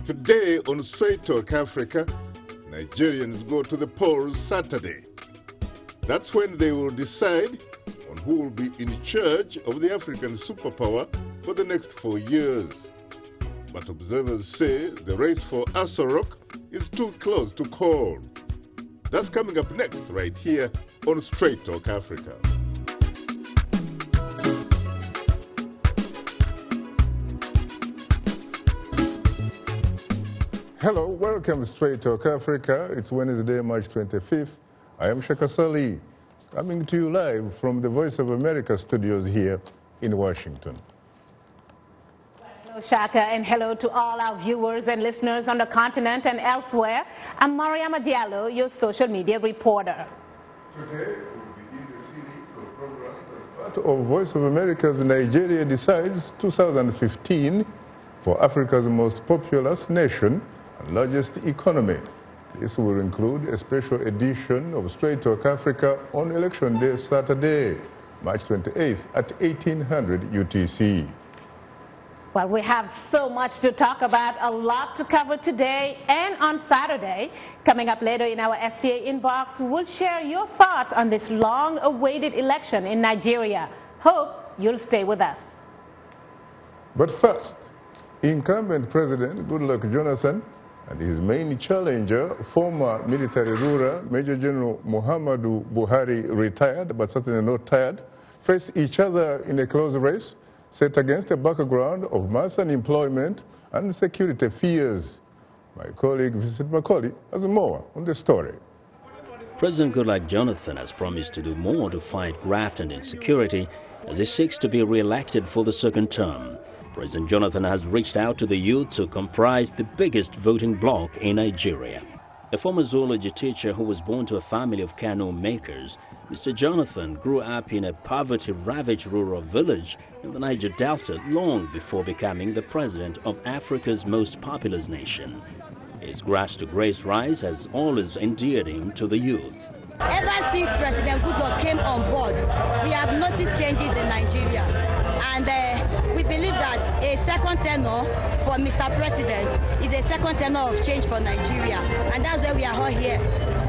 Today on Straight Talk Africa, Nigerians go to the polls Saturday. That's when they will decide on who will be in charge of the African superpower for the next 4 years. But observers say the race for Aso Rock is too close to call. That's coming up next right here on Straight Talk Africa. Hello, welcome to Straight Talk Africa. It's Wednesday, March 25th. I am Shaka Ssali, coming to you live from the Voice of America studios here in Washington. Hello, Shaka, and hello to all our viewers and listeners on the continent and elsewhere. I'm Mariama Diallo, your social media reporter. Today, we'll begin the series of programs as part of Voice of America's Nigeria Decides 2015 for Africa's most populous nation and largest economy. This will include a special edition of Straight Talk Africa on Election Day Saturday, March 28th at 1800 UTC. Well, we have so much to talk about, a lot to cover today and on Saturday. Coming up later in our STA inbox, we'll share your thoughts on this long-awaited election in Nigeria. Hope you'll stay with us. But first, incumbent President Goodluck Johnathan and his main challenger, former military ruler Major General Muhammadu Buhari, retired but certainly not tired, face each other in a close race set against a background of mass unemployment and security fears. My colleague Vincent Macaulay has more on the story. President Goodluck Johnathan has promised to do more to fight graft and insecurity as he seeks to be re-elected for the second term. President Johnathan has reached out to the youth who comprise the biggest voting bloc in Nigeria. A former zoology teacher who was born to a family of canoe makers, Mr. Johnathan grew up in a poverty-ravaged rural village in the Niger Delta long before becoming the president of Africa's most populous nation. His grass-to-grace rise has always endeared him to the youth. Ever since President Goodluck came on board, we have noticed changes in Nigeria. And we believe that a second tenure for Mr. President is a second tenure of change for Nigeria. And that's where we are all here.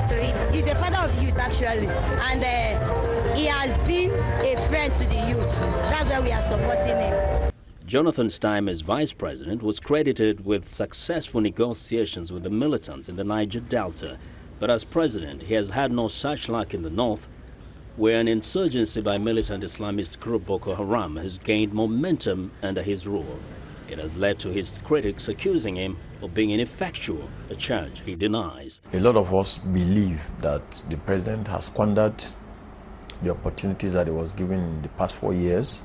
So he's a father of the youth, actually. And he has been a friend to the youth. That's why we are supporting him. Johnathan's time as vice president was credited with successful negotiations with the militants in the Niger Delta. But as president, he has had no such luck in the north, where an insurgency by militant Islamist group Boko Haram has gained momentum under his rule. It has led to his critics accusing him of being ineffectual, a charge he denies. A lot of us believe that the president has squandered the opportunities that he was given in the past 4 years.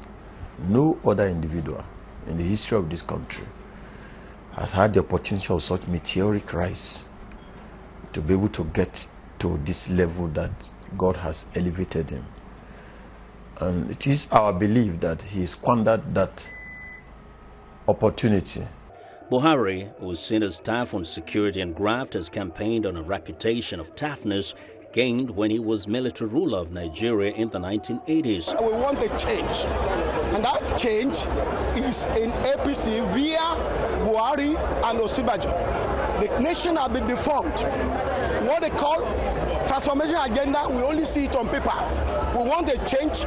No other individual in the history of this country has had the opportunity of such meteoric rise to be able to get to this level that God has elevated him. And it is our belief that he squandered that opportunity. Buhari, who was seen as tough on security and graft, has campaigned on a reputation of toughness gained when he was military ruler of Nigeria in the 1980s. We want a change, and that change is in APC via Buhari and Osinbajo. The nation has been deformed. What they call transformation agenda, we only see it on paper. We want a change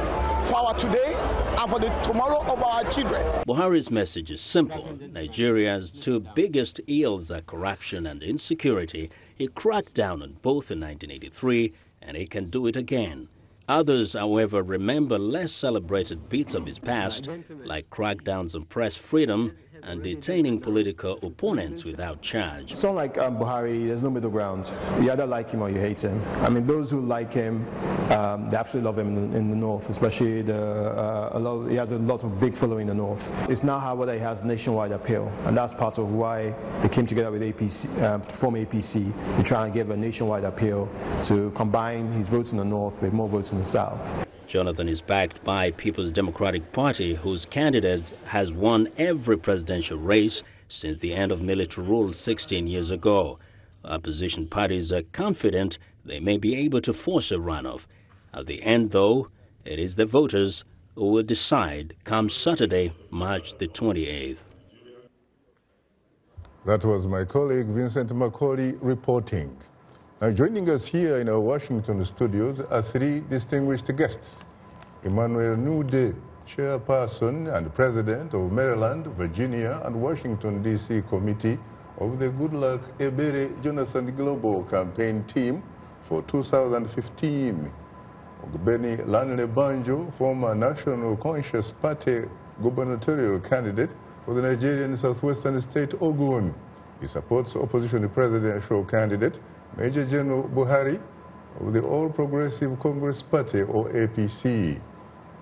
for our today and for the tomorrow of our children. Buhari's message is simple. Nigeria's two biggest ills are corruption and insecurity. He cracked down on both in 1983, and he can do it again. Others, however, remember less celebrated bits of his past, like crackdowns on press freedom and detaining political opponents without charge. Someone like Buhari, there's no middle ground. You either like him or you hate him. I mean, those who like him, they absolutely love him in the north, especially he has a lot of big following in the north. It's now how whether he has nationwide appeal, and that's part of why they came together with APC, to form APC, to try and give a nationwide appeal to combine his votes in the north with more votes in the south. Johnathan is backed by People's Democratic Party, whose candidate has won every presidential race since the end of military rule 16 years ago. Opposition parties are confident they may be able to force a runoff. At the end, though, it is the voters who will decide come Saturday, March the 28th. That was my colleague Vincent Macaulay reporting. Now, joining us here in our Washington studios are three distinguished guests. Emmanuel Nwude, Chairperson and President of Maryland, Virginia, and Washington, D.C. Committee of the Goodluck Johnathan Global Campaign Team for 2015. Ogbeni Lanre Banjo, former National Conscious Party gubernatorial candidate for the Nigerian southwestern state Ogun. He supports opposition presidential candidate Major General Buhari of the All Progressive Congress Party, or APC.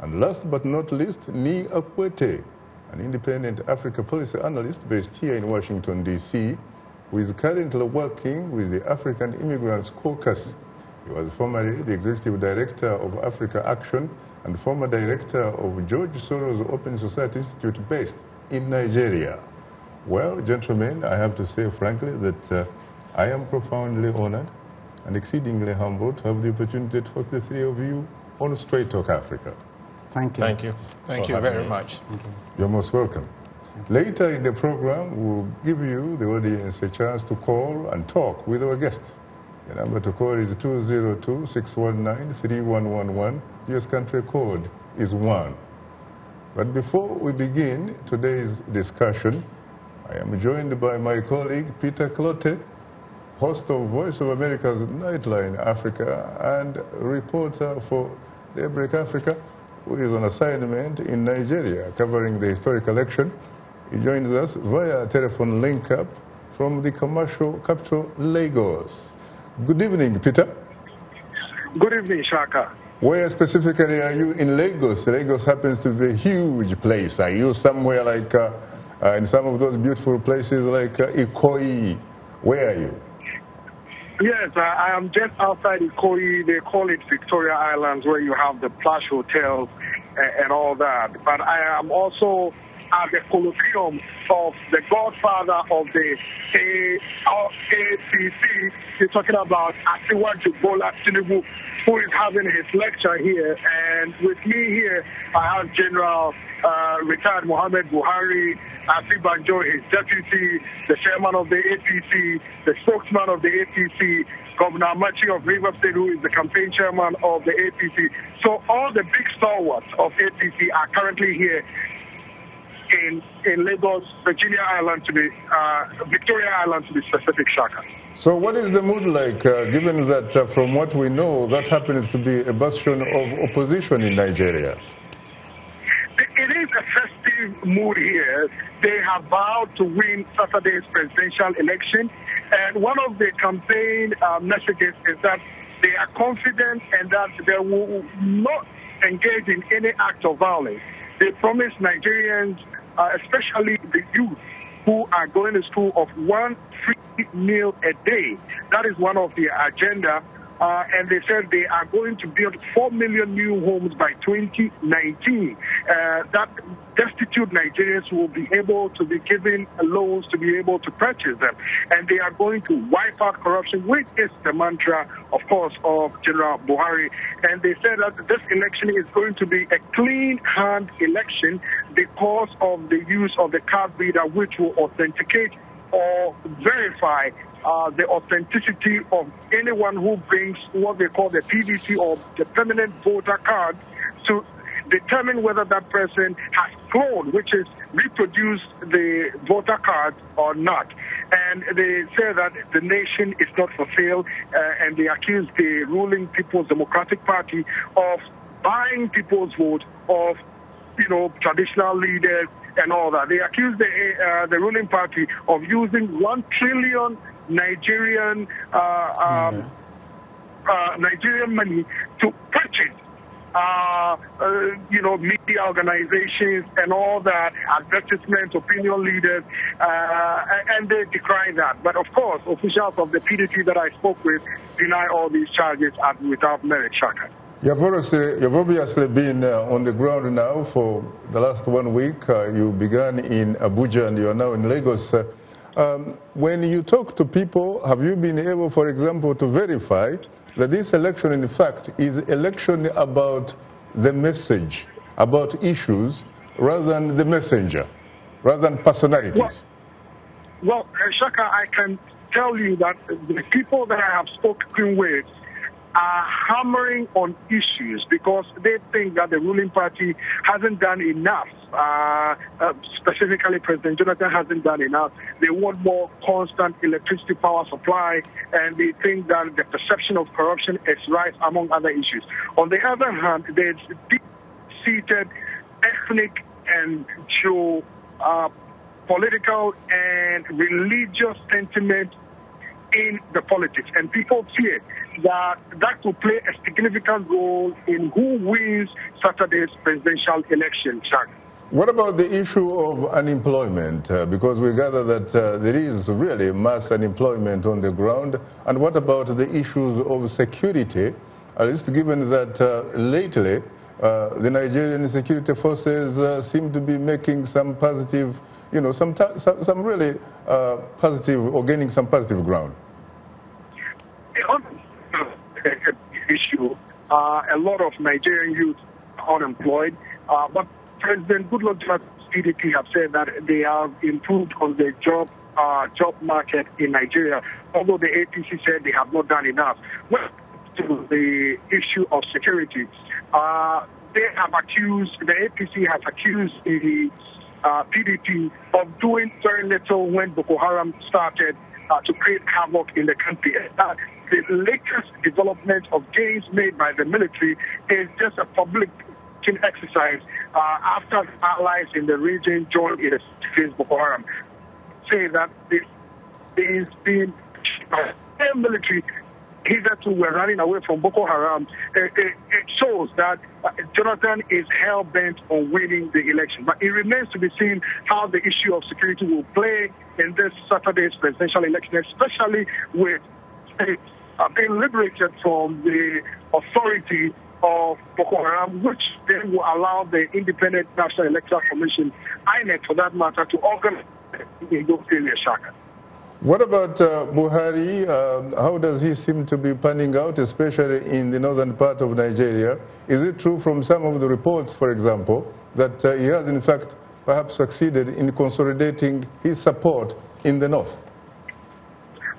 And last but not least, Akuetteh, an independent Africa policy analyst based here in Washington, D.C., who is currently working with the African Immigrants Caucus. He was formerly the executive director of Africa Action and former director of George Soros Open Society Institute based in Nigeria. Well, gentlemen, I have to say frankly that I am profoundly honored and exceedingly humbled to have the opportunity to host the three of you on Straight Talk Africa. Thank you. Thank you. Thank you very much. You're most welcome. Later in the program, we'll give you, the audience, a chance to call and talk with our guests. The number to call is 202-619-3111. US country code is 1. But before we begin today's discussion, I am joined by my colleague Peter Clottey, host of Voice of America's Nightline Africa and reporter for Daybreak Africa, who is on assignment in Nigeria covering the historic election. He joins us via telephone link-up from the commercial capital, Lagos. Good evening, Peter. Good evening, Shaka. Where specifically are you in Lagos? Lagos happens to be a huge place. Are you somewhere like in some of those beautiful places like Ikoyi? Where are you? Yes, I am just outside Ikoyi. They call it Victoria Islands, where you have the plush hotels and all that. But I am also at the colloquium of the godfather of the ACC. He's talking about Asiwaju Bola Tinubu, who is having his lecture here. And with me here, I have General retired Muhammad Buhari, Banjo, his deputy, the chairman of the APC, the spokesman of the APC, Governor Amachi of Rivers State, who is the campaign chairman of the APC. So all the big stalwarts of APC are currently here in Lagos, Virginia Island to be, Victoria Island to be specific, Shaka. So what is the mood like, given that from what we know, that happens to be a bastion of opposition in Nigeria? It is a festive mood here. They have vowed to win Saturday's presidential election. And one of the campaign messages is that they are confident and that they will not engage in any act of violence. They promise Nigerians, especially the youth who are going to school, of one free meal a day. That is one of the agenda. And they said they are going to build 4 million new homes by 2019. That destitute Nigerians will be able to be given loans to be able to purchase them. And they are going to wipe out corruption, which is the mantra, of course, of General Buhari. And they said that this election is going to be a clean hand election because of the use of the card reader, which will authenticate or verify the authenticity of anyone who brings what they call the PVC, or the permanent voter card, to determine whether that person has cloned, which is reproduced the voter card or not. And they say that the nation is not for sale, and they accuse the ruling People's Democratic Party of buying people's vote, of traditional leaders and all that. They accuse the ruling party of using 1 trillion Nigerian money to purchase media organizations and all that, advertisements, opinion leaders, and they decry that. But of course, officials of the PDP that I spoke with deny all these charges as without merit, Shaka. You've obviously been on the ground now for the last 1 week. You began in Abuja and you are now in Lagos. When you talk to people, have you been able, for example, to verify that this election, in fact, is election about the message, about issues, rather than the messenger, rather than personalities? Well, Shaka, I can tell you that the people that I have spoken with are hammering on issues because they think that the ruling party hasn't done enough. Specifically, President Johnathan hasn't done enough. They want more constant electricity power supply, and they think that the perception of corruption is right, among other issues. On the other hand, there's deep-seated ethnic and political and religious sentiment in the politics, and people fear that that will play a significant role in who wins Saturday's presidential election. Chuck. What about the issue of unemployment? Because we gather that there is really mass unemployment on the ground. And what about the issues of security? At least given that lately the Nigerian security forces seem to be making some positive, some really positive or gaining some positive ground. On the issue, a lot of Nigerian youth are unemployed, but President Goodluck Jonathan's PDP have said that they have improved on the job market in Nigeria, although the APC said they have not done enough. Well, to the issue of security, the APC has accused the PDP of doing very little when Boko Haram started to create havoc in the country. The latest development of gains made by the military is just a public exercise after allies in the region joined in against Boko Haram. Say that there's been military hitherto were running away from Boko Haram. It shows that Johnathan is hell-bent on winning the election. But it remains to be seen how the issue of security will play in this Saturday's presidential election, especially with being liberated from the authority of Boko Haram, which then will allow the Independent National Electoral Commission, INEC for that matter, to organize in those areas, Shaka. What about Buhari? How does he seem to be panning out, especially in the northern part of Nigeria? Is it true from some of the reports, for example, that he has in fact perhaps succeeded in consolidating his support in the north?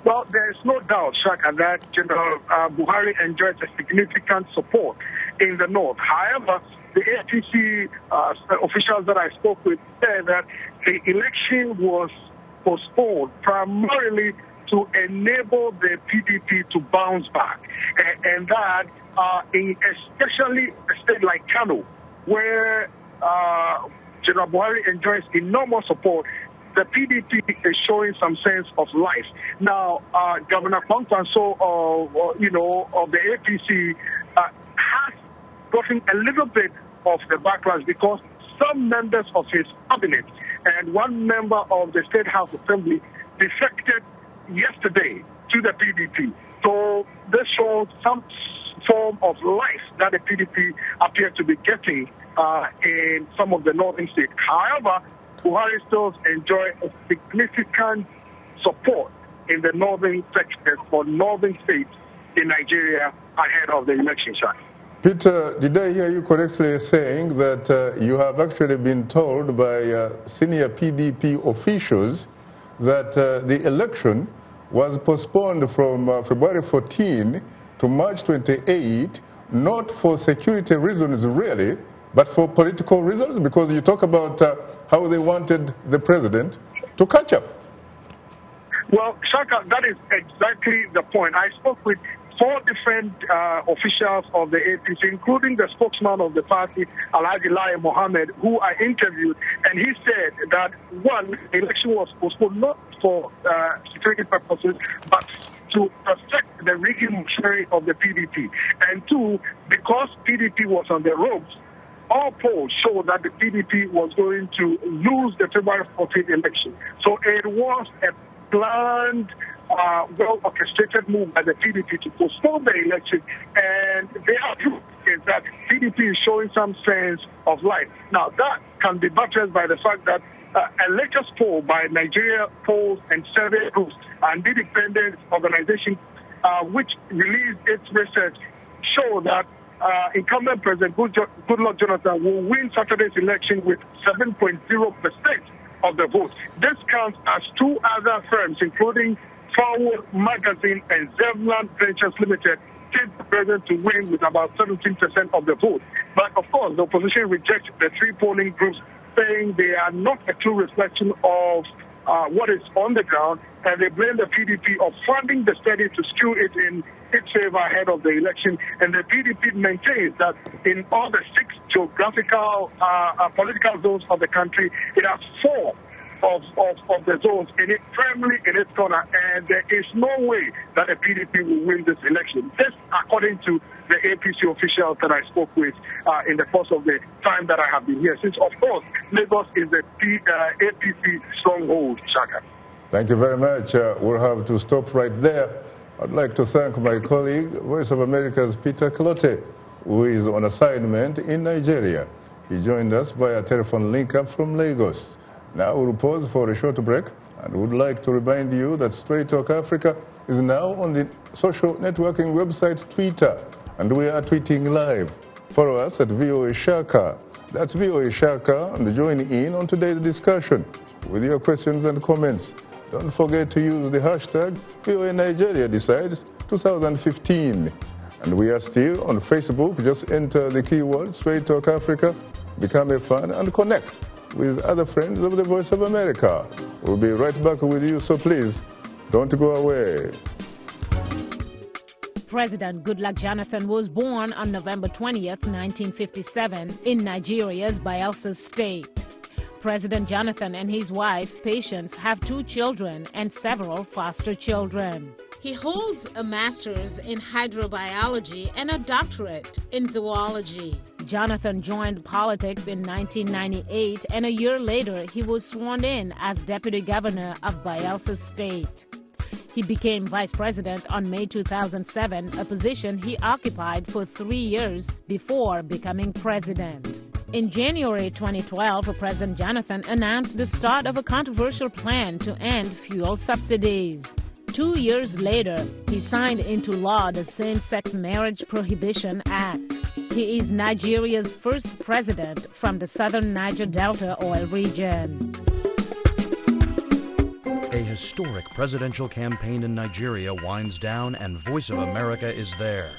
Well, there is no doubt, Shaka, that General Buhari enjoys a significant support in the north. However, the APC officials that I spoke with said that the election was postponed primarily to enable the PDP to bounce back. And that, especially a state like Kano, where General Buhari enjoys enormous support, the PDP is showing some sense of life. Now, Governor Kwankwanso of the APC has gotten a little bit of the backlash because some members of his cabinet and one member of the State House Assembly defected yesterday to the PDP. So this shows some form of life that the PDP appears to be getting in some of the northern states. However, Buhari still enjoy a significant support in the northern sectors for northern states in Nigeria ahead of the election. Peter, did I hear you correctly saying that you have actually been told by senior PDP officials that the election was postponed from February 14 to March 28, not for security reasons really, but for political reasons? Because you talk about how they wanted the president to catch up. Well, Shaka, that is exactly the point. I spoke with 4 different officials of the APC, including the spokesman of the party, Alhaji Lai Mohammed, who I interviewed, and he said that, one, the election was postponed not for security purposes, but to protect the rigging machinery of the PDP. And 2, because PDP was on the ropes, all polls showed that the PDP was going to lose the February 14th election. So it was a planned, well-orchestrated move by the PDP to postpone the election, and their proof is that PDP is showing some sense of life. Now, that can be buttressed by the fact that a latest poll by Nigeria Polls and Survey Groups, an independent organization which released its research, show that incumbent President Goodluck Jonathan will win Saturday's election with 7.0% of the vote. This counts as two other firms, including Forward Magazine and Zevland Ventures Limited, tipped the president to win with about 17% of the vote. But of course, the opposition rejects the three polling groups, saying they are not a true reflection of what is on the ground, and they blame the PDP of funding the study to skew it in its favor ahead of the election. And the PDP maintains that in all the 6 geographical political zones of the country, it has 4 of the zones firmly in its corner, and there is no way that the PDP will win this election. This, according to the APC officials that I spoke with in the course of the time that I have been here, since, of course, Lagos is the APC stronghold, Shaka. Thank you very much. We'll have to stop right there. I'd like to thank my colleague, Voice of America's Peter Clottey, who is on assignment in Nigeria. He joined us via telephone link-up from Lagos. Now we'll pause for a short break, and would like to remind you that Straight Talk Africa is now on the social networking website Twitter, and we are tweeting live. Follow us at VOA Shaka. That's VOA Shaka, and join in on today's discussion with your questions and comments. Don't forget to use the hashtag VOA Nigeria Decides 2015. And we are still on Facebook. Just enter the keyword Straight Talk Africa, become a fan, and connect with other friends of the Voice of America. We'll be right back with you, so please don't go away. President Goodluck Johnathan was born on November 20th, 1957, in Nigeria's Bayelsa State. President Johnathan and his wife, Patience, have 2 children and several foster children. He holds a master's in hydrobiology and a doctorate in zoology. Johnathan joined politics in 1998, and a year later he was sworn in as deputy governor of Bayelsa State. He became vice president on May 2007, a position he occupied for 3 years before becoming president. In January 2012, President Johnathan announced the start of a controversial plan to end fuel subsidies. 2 years later, he signed into law the Same-Sex Marriage Prohibition Act. He is Nigeria's first president from the southern Niger Delta oil region. A historic presidential campaign in Nigeria winds down, and Voice of America is there.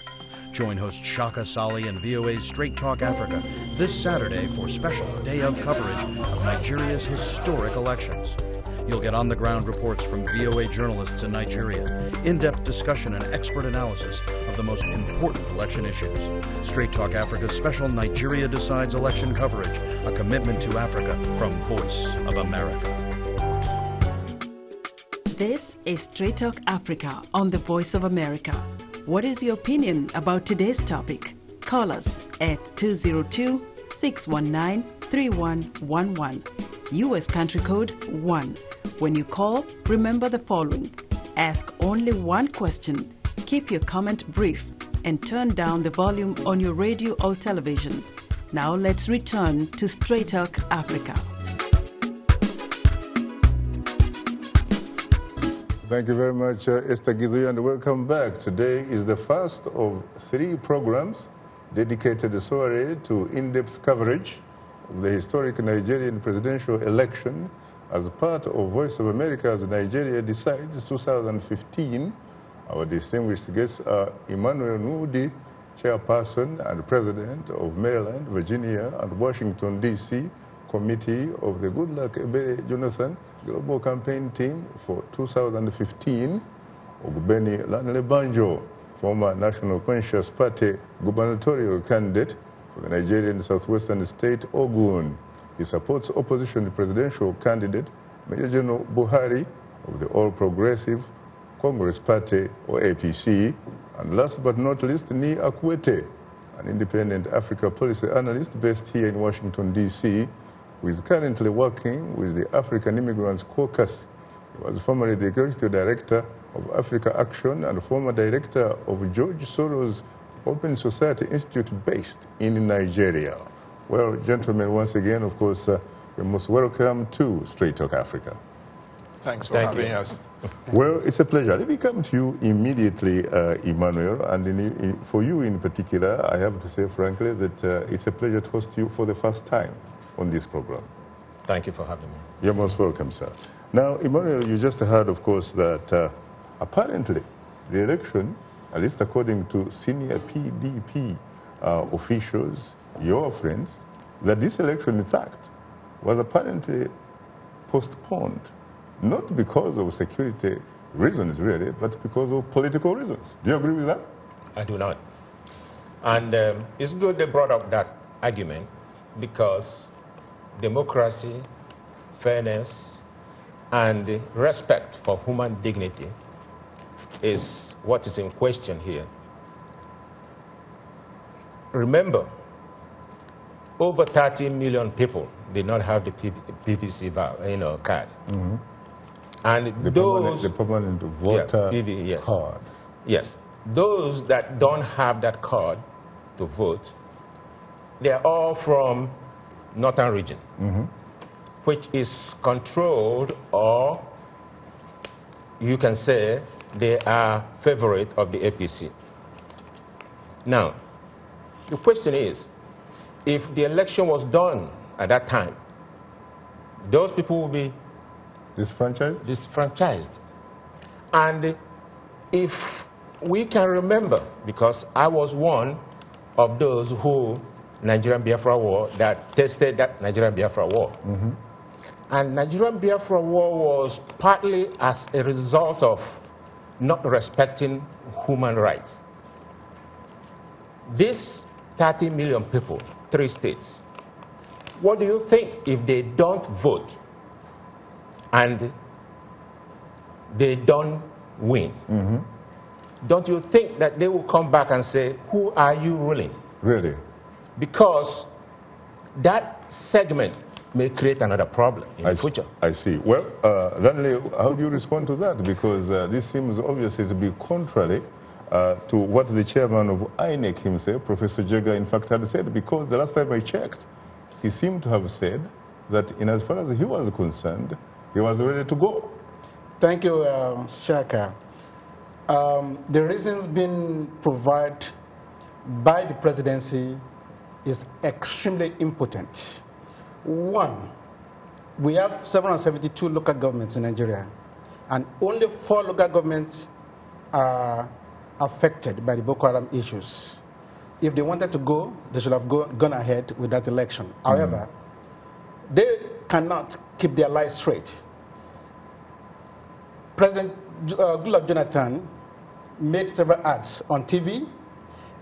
Join host Shaka Ssali and VOA's Straight Talk Africa this Saturday for special day of coverage of Nigeria's historic elections. You'll get on-the-ground reports from VOA journalists in Nigeria, in-depth discussion and expert analysis of the most important election issues. Straight Talk Africa's special Nigeria Decides election coverage, a commitment to Africa from Voice of America. This is Straight Talk Africa on the Voice of America. What is your opinion about today's topic? Call us at 202-619-3111. U.S. country code 1. When you call, remember the following. Ask only one question, keep your comment brief, and turn down the volume on your radio or television. Now let's return to Straight Talk Africa. Thank you very much, Esther Gidu, and welcome back. Today is the first of 3 programs dedicated solely to in-depth coverage of the historic Nigerian presidential election as part of Voice of America's Nigeria Decides 2015. Our distinguished guests are Emmanuel Nwude, Chairperson and President of Maryland, Virginia, and Washington, D.C. Committee of the Goodluck Johnathan Global Campaign Team for 2015, Ogbeni Lanre Banjo, former National Conscious Party gubernatorial candidate for the Nigerian southwestern state, Ogun. He supports opposition presidential candidate Major General Buhari of the All Progressive Congress Party, or APC. And last but not least, Akuetteh, an independent Africa policy analyst based here in Washington, D.C., who is currently working with the African Immigrants Caucus. He was formerly the executive director of Africa Action and former director of George Soros' Open Society Institute based in Nigeria. Well, gentlemen, once again, of course, you're most welcome to Straight Talk Africa. Thanks for having us. Well, it's a pleasure. Let me come to you immediately, Emmanuel, and for you in particular, I have to say frankly that it's a pleasure to host you for the first time on this program. Thank you for having me. You're most welcome, sir. Now, Emmanuel, you just heard, of course, that apparently the election, at least according to senior PDP officials, your friends, that this election, in fact, was apparently postponed, not because of security reasons, really, but because of political reasons. Do you agree with that? I do not. And it's good they brought up that argument because democracy, fairness, and respect for human dignity is what is in question here. Remember, over 30 million people did not have the PVC card. Mm-hmm. And the permanent voter yes. card. Yes. Those that don't have that card to vote, they are all from Northern region, mm-hmm. which is controlled, or you can say they are favorite of the APC. Now, the question is, if the election was done at that time, those people will be disfranchised. And if we can remember, because I was one of those who Nigerian Biafra War, that tested that Nigerian Biafra War. Mm-hmm. And Nigerian Biafra War was partly as a result of not respecting human rights. These 30 million people, 3 states, what do you think if they don't vote and they don't win? Mm-hmm. Don't you think that they will come back and say, who are you ruling? Really? Because that segment may create another problem in the future. I see. Well, Lanre, how do you respond to that? Because this seems obviously to be contrary to what the chairman of INEC himself, Professor Jega, in fact, had said. Because the last time I checked, he seemed to have said that in as far as he was concerned, he was ready to go. Thank you, Shaka. The reasons being provided by the presidency is extremely important. One, we have 772 local governments in Nigeria, and only 4 local governments are affected by the Boko Haram issues. If they wanted to go, they should have gone ahead with that election. However, they cannot keep their lives straight. President Goodluck Johnathan made several ads on TV.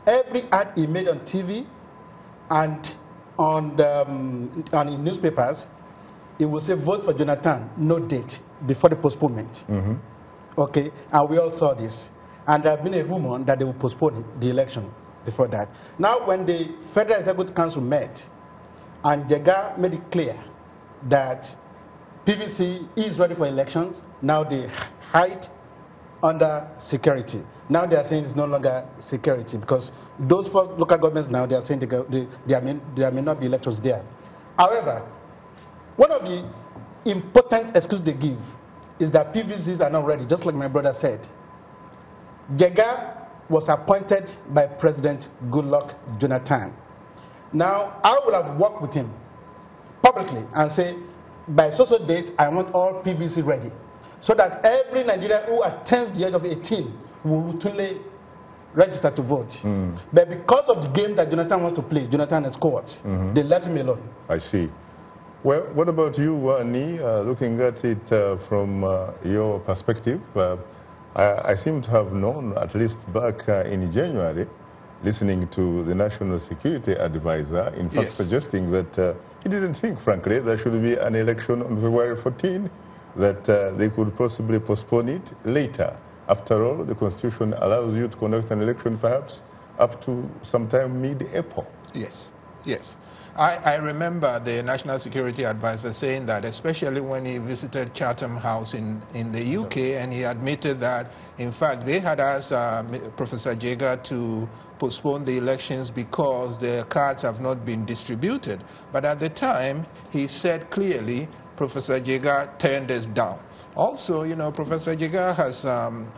Every ad he made on TV and in newspapers, it will say, vote for Johnathan, no date, before the postponement. Mm-hmm. Okay, and we all saw this. And there have been a rumor that they will postpone the election before that. Now, when the Federal Executive Council met, and Jega made it clear that PVC is ready for elections, now they hide under security. Now they are saying it's no longer security because those 4 local governments now, they are saying there may not be elections there. However, one of the important excuses they give is that PVCs are not ready, just like my brother said. Jega was appointed by President Goodluck Johnathan. Now, I would have worked with him publicly and say, by social date, I want all PVC ready, so that every Nigerian who attends the age of 18 will routinely register to vote. But because of the game that Johnathan wants to play, Johnathan and his cohorts, they left him alone. I see. Well, what about you, Wani, looking at it from your perspective? I seem to have known, at least back in January, listening to the National Security Advisor, in fact suggesting that he didn't think, frankly, there should be an election on February 14, that they could possibly postpone it later. After all, the Constitution allows you to conduct an election perhaps up to sometime mid-April. Yes, yes. I remember the National Security Advisor saying that, especially when he visited Chatham House in the UK, and he admitted that, in fact, they had asked Professor Jega to postpone the elections because the cards have not been distributed. But at the time, he said clearly, Professor Jega turned us down. Also, you know, Professor Jega has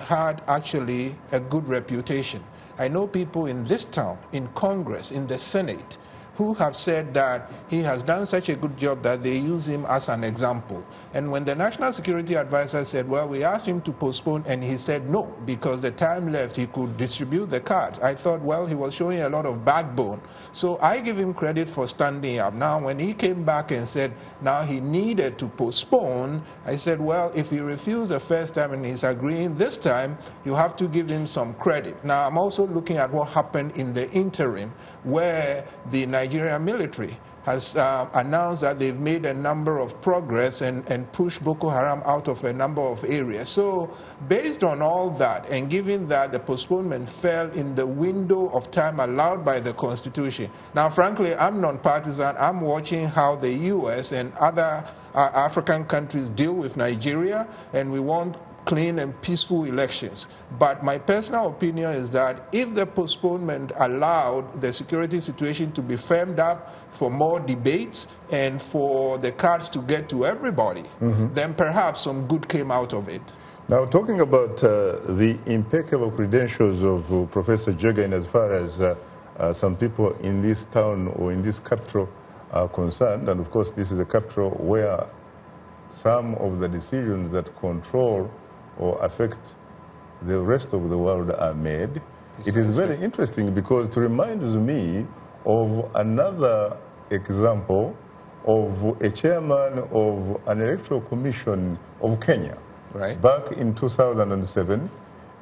had actually a good reputation. I know people in this town, in Congress, in the Senate, who have said that he has done such a good job that they use him as an example. And when the National Security Advisor said, well, we asked him to postpone, and he said no, because the time left, he could distribute the cards. I thought, well, he was showing a lot of backbone. So I give him credit for standing up. Now, when he came back and said now he needed to postpone, I said, well, if he refused the first time and he's agreeing this time, you have to give him some credit. Now, I'm also looking at what happened in the interim, where the Nigerian military has announced that they've made a number of progress and pushed Boko Haram out of a number of areas. So based on all that, and given that the postponement fell in the window of time allowed by the Constitution, now frankly, I'm non-partisan. I'm watching how the U.S. and other African countries deal with Nigeria, and we want clean and peaceful elections. But my personal opinion is that if the postponement allowed the security situation to be firmed up for more debates and for the cards to get to everybody, then perhaps some good came out of it. Now, talking about the impeccable credentials of Professor Jega, in as far as some people in this town or in this capital are concerned, and of course this is a capital where some of the decisions that control or affect the rest of the world are made. It is very interesting because it reminds me of another example of a chairman of an electoral commission of Kenya. Right. Back in 2007,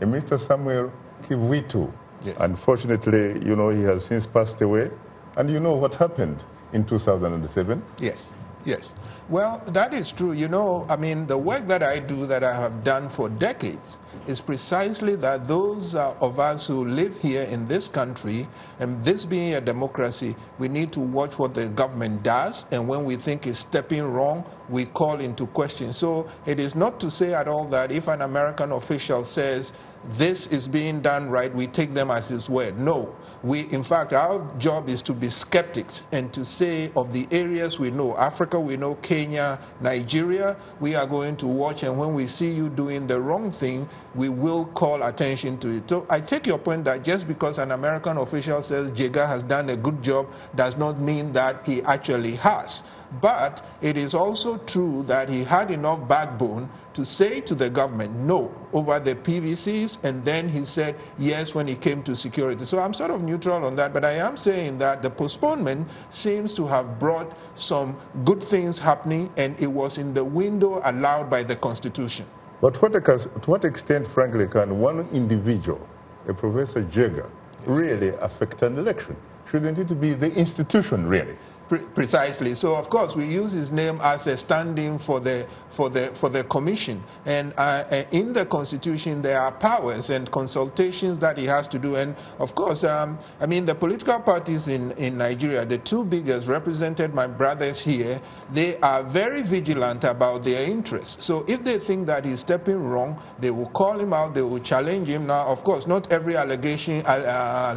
a Mr. Samuel Kivuitu. Yes. Unfortunately, you know, he has since passed away. And you know what happened in 2007? Yes. Yes. Well, that is true. You know, I mean, the work that I do, that I have done for decades, is precisely that those of us who live here in this country, and this being a democracy, we need to watch what the government does, and when we think it's stepping wrong, we call into question. So it is not to say at all that if an American official says this is being done right, we take them as his word. No. In fact, our job is to be skeptics and to say of the areas we know, Africa, we know Kenya, Nigeria, we are going to watch, and when we see you doing the wrong thing, we will call attention to it. So I take your point that just because an American official says Jega has done a good job does not mean that he actually has. But it is also true that he had enough backbone to say to the government no over the PVCs, and then he said yes when it came to security. So I'm sort of neutral on that, but I am saying that the postponement seems to have brought some good things happening, and it was in the window allowed by the Constitution. But to what extent, frankly, can one individual, a Professor Jega, really affect an election? Shouldn't it be the institution, really? Precisely. So, of course, we use his name as a stand-in for the commission. And in the Constitution, there are powers and consultations that he has to do. And, of course, I mean, the political parties in Nigeria, the two biggest, represented my brothers here, they are very vigilant about their interests. So if they think that he's stepping wrong, they will call him out, they will challenge him. Now, of course, not every allegation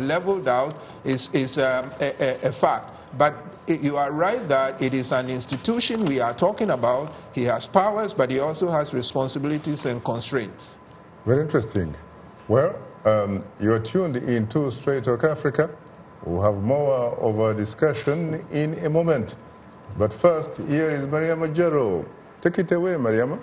leveled out is a fact. But you are right that it is an institution we are talking about. He has powers, but he also has responsibilities and constraints. Very interesting. Well, you're tuned into Straight Talk Africa. We'll have more of a discussion in a moment. But first, here is Mariama Jero. Take it away, Mariama.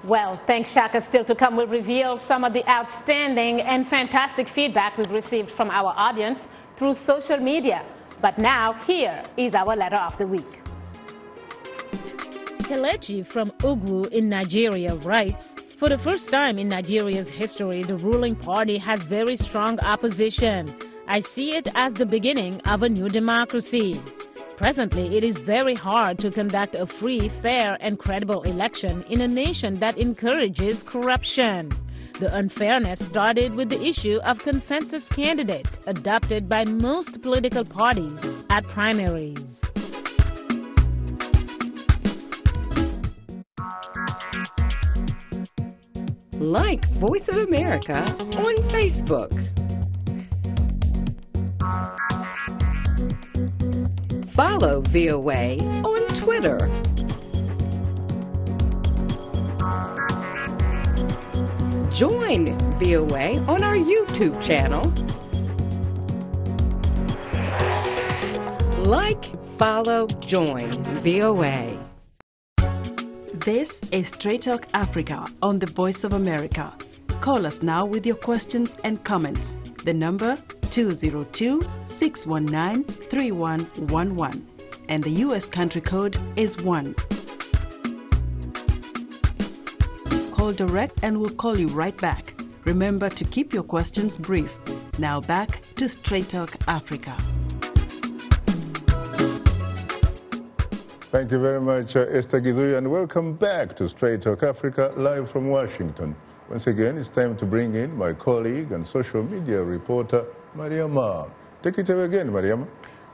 Well, thanks, Shaka. Still to come, we'll reveal some of the outstanding and fantastic feedback we've received from our audience through social media. But now, here is our letter of the week. Kelechi from Ogun in Nigeria writes, for the first time in Nigeria's history, the ruling party has very strong opposition. I see it as the beginning of a new democracy. Presently, it is very hard to conduct a free, fair, and credible election in a nation that encourages corruption. The unfairness started with the issue of consensus candidate adopted by most political parties at primaries. Like Voice of America on Facebook. Follow VOA on Twitter. Join VOA on our YouTube channel. Like, follow, join VOA. This is Straight Talk Africa on the Voice of America. Call us now with your questions and comments. The number 202-619-3111. And the U.S. country code is 1. Call direct and we'll call you right back. Remember to keep your questions brief. Now back to Straight Talk Africa. Thank you very much, Esther Gidui, and welcome back to Straight Talk Africa, live from Washington. Once again, it's time to bring in my colleague and social media reporter, Mariama. Take it away again, Mariama.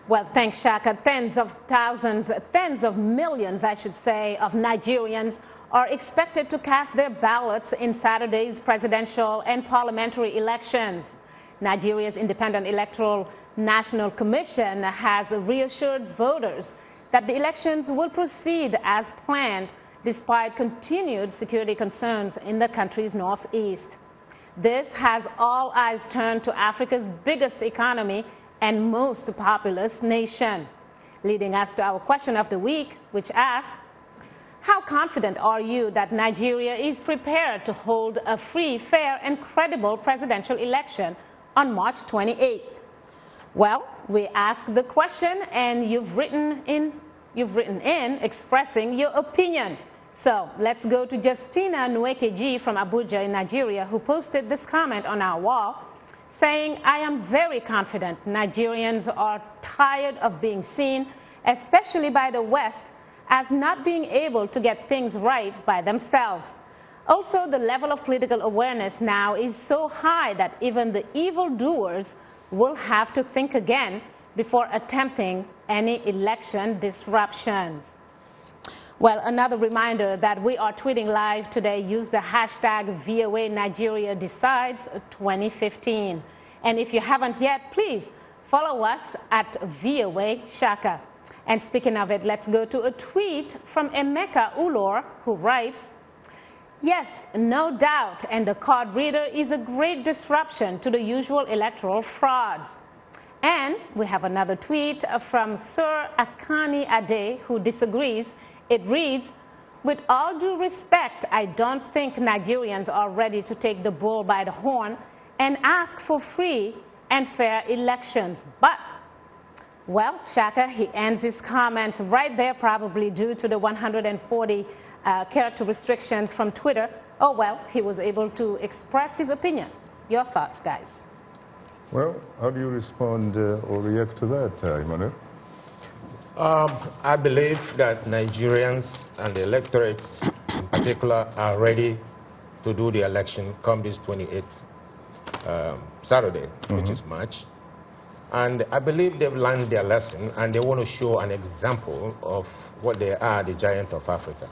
Well, thanks, Shaka. Tens of thousands, tens of millions, I should say, of Nigerians are expected to cast their ballots in Saturday's presidential and parliamentary elections. Nigeria's Independent Electoral National Commission has reassured voters that the elections will proceed as planned despite continued security concerns in the country's northeast. This has all eyes turned to Africa's biggest economy and most populous nation, leading us to our question of the week, which asks, how confident are you that Nigeria is prepared to hold a free, fair, and credible presidential election on March 28th? Well, we asked the question, and you've written in expressing your opinion. So let's go to Justina Nwekeji from Abuja in Nigeria, who posted this comment on our wall, saying, I am very confident Nigerians are tired of being seen, especially by the West, as not being able to get things right by themselves. Also, the level of political awareness now is so high that even the evildoers will have to think again before attempting any election disruptions. Well, another reminder that we are tweeting live today. Use the hashtag VOA Nigeria Decides 2015. And if you haven't yet, please follow us at VOA Shaka. And speaking of it, let's go to a tweet from Emeka Ulor, who writes, yes, no doubt, and the card reader is a great disruption to the usual electoral frauds. And we have another tweet from Sir Akani Ade, who disagrees. It reads, with all due respect, I don't think Nigerians are ready to take the bull by the horn and ask for free and fair elections. But, well, Shaka, he ends his comments right there, probably due to the 140 character restrictions from Twitter. Oh, well, he was able to express his opinions. Your thoughts, guys? Well, how do you respond or react to that, Emmanuel? I believe that Nigerians and the electorates in particular are ready to do the election come this 28th Saturday, which is March. And I believe they've learned their lesson and they want to show an example of what they are, the giant of Africa.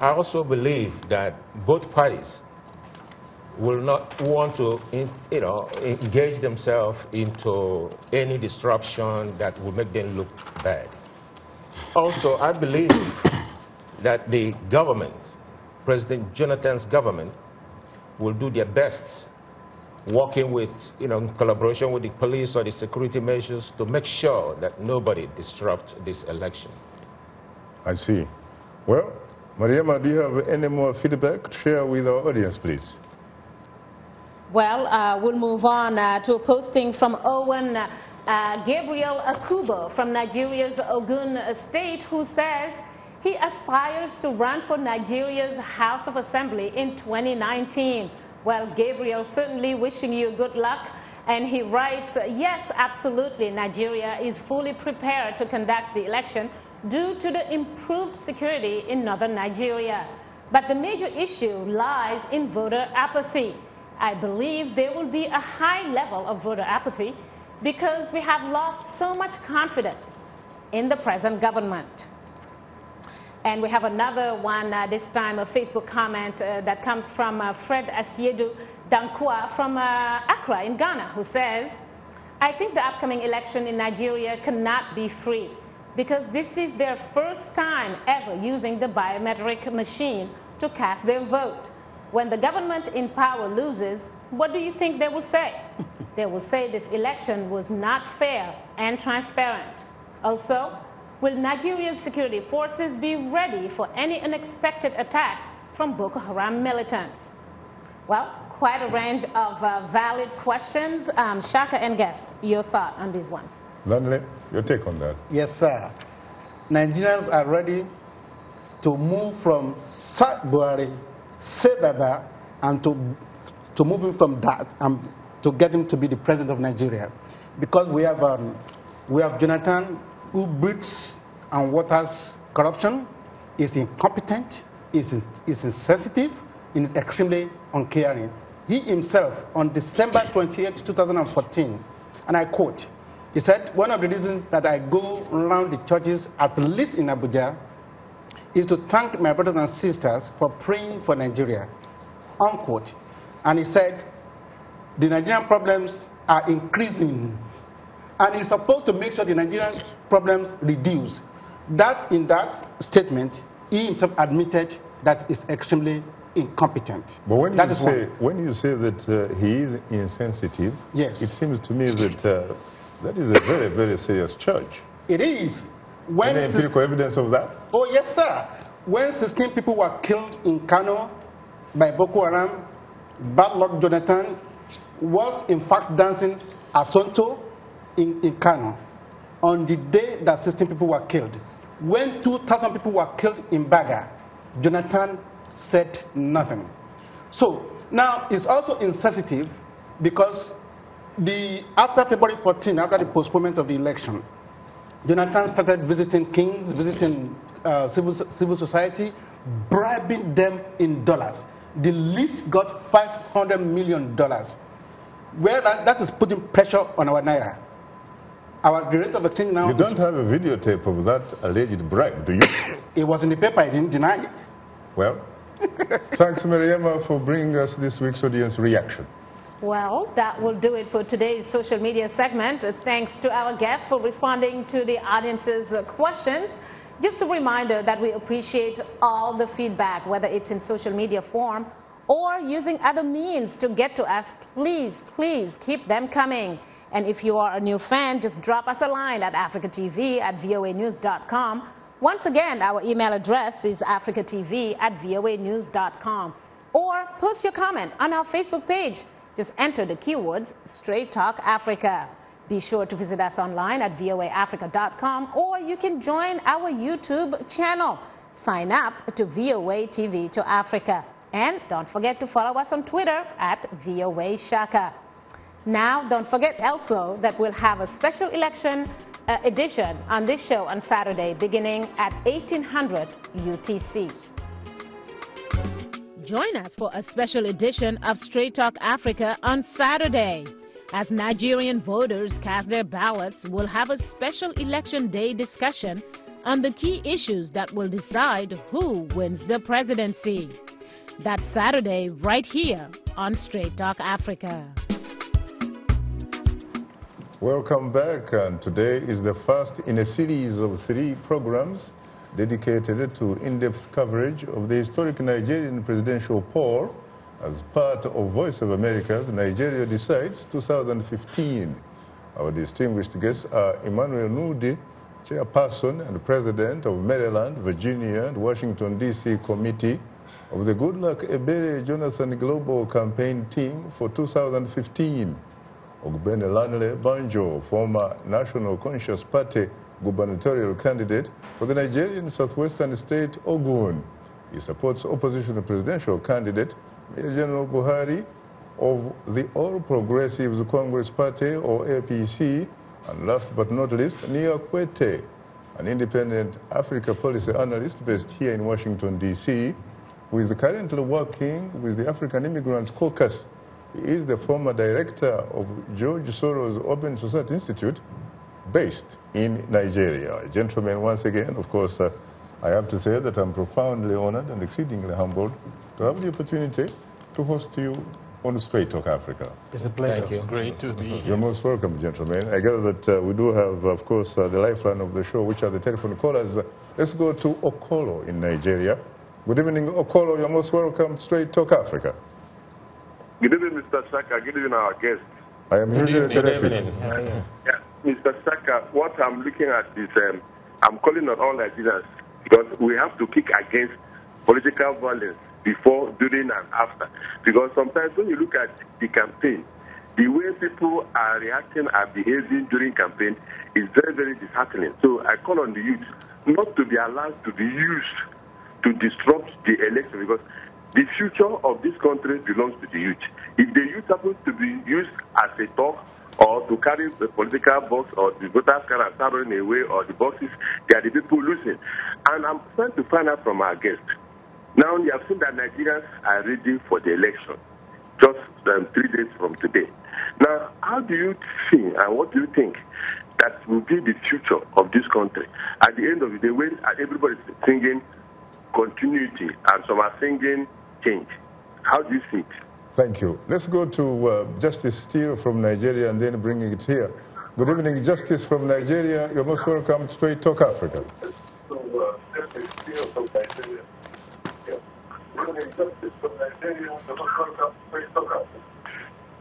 I also believe that both parties will not want to engage themselves into any disruption that will make them look bad. Also, I believe that the government, President Johnathan's government, will do their best working with, in collaboration with the police or the security measures to make sure that nobody disrupts this election. I see. Well, Mariama, do you have any more feedback to share with our audience, please? Well, we'll move on to a posting from Owen Gabriel Akubo from Nigeria's Ogun state, who says he aspires to run for Nigeria's House of Assembly in 2019. Well, Gabriel, certainly wishing you good luck. And he writes, yes, absolutely, Nigeria is fully prepared to conduct the election due to the improved security in northern Nigeria. But the major issue lies in voter apathy. I believe there will be a high level of voter apathy because we have lost so much confidence in the present government. And we have another one, this time a Facebook comment that comes from Fred Asiedu Dankwa from Accra in Ghana, who says, I think the upcoming election in Nigeria cannot be free because this is their first time ever using the biometric machine to cast their vote. When the government in power loses, what do you think they will say? They will say this election was not fair and transparent. Also, will Nigeria's security forces be ready for any unexpected attacks from Boko Haram militants? Well, quite a range of valid questions. Shaka and guest, your thought on these ones? Lanre, your take on that? Yes, sir. Nigerians are ready to move from Buhari, Sebaba, and to move him from that to get him to be the president of Nigeria, because we have Johnathan, who breathes and waters corruption, is incompetent, is insensitive, and is extremely uncaring. He himself, on December 28, 2014, and I quote, he said, "One of the reasons that I go around the churches, at least in Abuja, is to thank my brothers and sisters for praying for Nigeria," unquote. And he said, the Nigerian problems are increasing, and he's supposed to make sure the Nigerian problems reduce. In that statement, he himself admitted that is extremely incompetent. But when you say that he is insensitive, yes, it seems to me that that is a very, very serious charge. It is. Any empirical evidence of that? Oh, yes, sir. When 16 people were killed in Kano by Boko Haram, bad luck Johnathan was in fact dancing Asonto in Kano on the day that 16 people were killed. When 2,000 people were killed in Baga, Johnathan said nothing. So now it's also insensitive because after February 14, after the postponement of the election, Johnathan started visiting kings, visiting civil society, bribing them in dollars. The list got $500 million. Where that is putting pressure on our naira. The rate of exchange now. You don't have a videotape of that alleged bribe, do you? It was in the paper. I didn't deny it. Well, thanks, Mariama, for bringing us this week's audience reaction. Well, that will do it for today's social media segment. Thanks to our guests for responding to the audience's questions. Just a reminder that we appreciate all the feedback, whether it's in social media form or using other means to get to us. Please keep them coming. And if you are a new fan, just drop us a line at africatv@voanews.com. Once again, our email address is africatv@voanews.com. Or post your comment on our Facebook page. Just enter the keywords Straight Talk Africa. Be sure to visit us online at voaafrica.com, or you can join our YouTube channel. Sign up to VOA TV to Africa. And don't forget to follow us on Twitter at VOA Shaka. Now, don't forget also that we'll have a special election edition on this show on Saturday, beginning at 1800 UTC. Join us for a special edition of Straight Talk Africa on Saturday. As Nigerian voters cast their ballots, we'll have a special election day discussion on the key issues that will decide who wins the presidency. That's Saturday right here on Straight Talk Africa. Welcome back, and today is the first in a series of 3 programs dedicated to in-depth coverage of the historic Nigerian presidential poll as part of Voice of America's Nigeria Decides 2015. Our distinguished guests are Emmanuel Nwude, Chairperson and President of Maryland, Virginia, and Washington, D.C. Committee of the Goodluck Johnathan Global Campaign Team for 2015. Ogbeni Lanre Banjo, former National Conscious Party gubernatorial candidate for the Nigerian southwestern state Ogun. He supports opposition presidential candidate Major General Buhari of the All Progressives Congress Party, or APC, and last but not least, Akuetteh, an independent Africa policy analyst based here in Washington, D.C., who is currently working with the African Immigrants Caucus. He is the former director of George Soros Open Society Institute, based in Nigeria. Gentlemen, once again, of course, I have to say that I'm profoundly honored and exceedingly humbled to have the opportunity to host you on Straight Talk Africa. It's a pleasure. Thank you. Great to be here. You're most welcome, gentlemen. I gather that we do have, of course, the lifeline of the show, which are the telephone callers. Let's go to Okolo in Nigeria. Good evening, Okolo. You're most welcome to Straight Talk Africa. Good evening, Mr. Shaka. Good evening, our guests. I am Good Good evening. Yeah, Mr. Shaka, what I'm looking at is I'm calling on all Nigerians because we have to kick against political violence before, during, and after. Because sometimes when you look at the campaign, the way people are reacting and behaving during campaign is very, very disheartening. So I call on the youth not to be allowed to be used to disrupt the election because the future of this country belongs to the youth. If the youth happens to be used as a talk or to carry the political box or the voters can start running away or the boxes, they are the people losing. And I'm trying to find out from our guests. Now you have seen that Nigerians are ready for the election just 3 days from today. Now, how do you think and what do you think that will be the future of this country? At the end of the day, when everybody is singing continuity and some are singing change, how do you see it? Thank you. Let's go to Justice Steele from Nigeria and then bringing it here. Good evening, Justice from Nigeria. You're most welcome to Straight Talk Africa.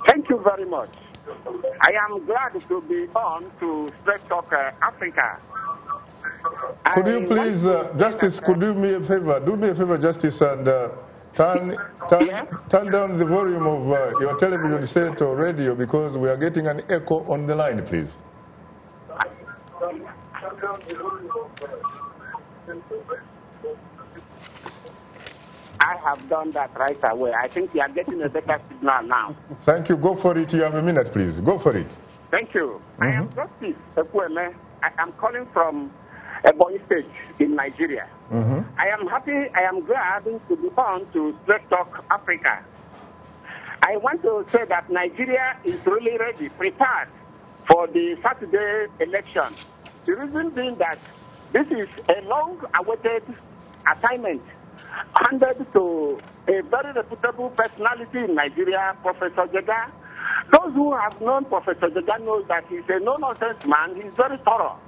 Thank you very much. I am glad to be on to Straight Talk Africa. Could you please, Justice, could you do me a favor? Do me a favor, Justice, and turn down the volume of your television set or radio because we are getting an echo on the line, please. I have done that right away. I think you are getting a better signal now. Thank you. Go for it. You have a minute, please. Go for it. Thank you. I am Justice Akuetteh. I am calling from Ogbeni State in Nigeria. I am happy, I am glad to be on to Straight Talk Africa. I want to say that Nigeria is really ready, prepared for the Saturday election. The reason being that this is a long-awaited assignment handed to a very reputable personality in Nigeria, Professor Jega. Those who have known Professor Jega know that he's a no-nonsense man. He's very thorough.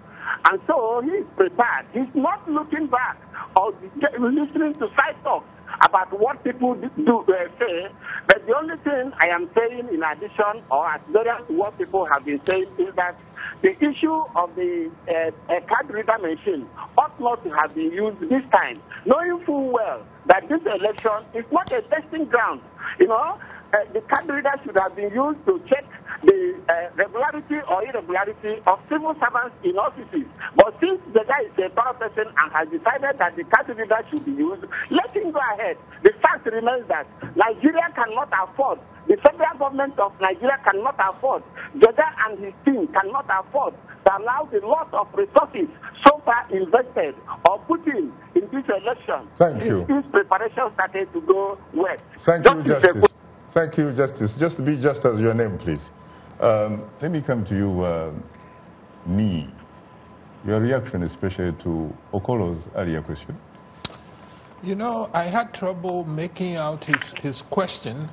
And so he is prepared. He's not looking back or listening to side talks about what people say. But the only thing I am saying in addition or as variant to what people have been saying is that the issue of the card reader machine ought not to have been used this time, knowing full well that this election is not a testing ground. You know, the card reader should have been used to check the regularity or irregularity of civil servants in offices. But since the guy is a thorough person and has decided that the card reader should be used, let him go ahead. The fact remains that Nigeria cannot afford, the federal government of Nigeria cannot afford, Jega and his team cannot afford to allow the lot of resources so far invested or put in this election. Thank you. This preparation started to go west. Thank you, Justice. Thank you, Justice. Just be just as your name, please. Let me come to you, Nii. Your reaction, especially to Okolo's earlier question. You know, I had trouble making out his question.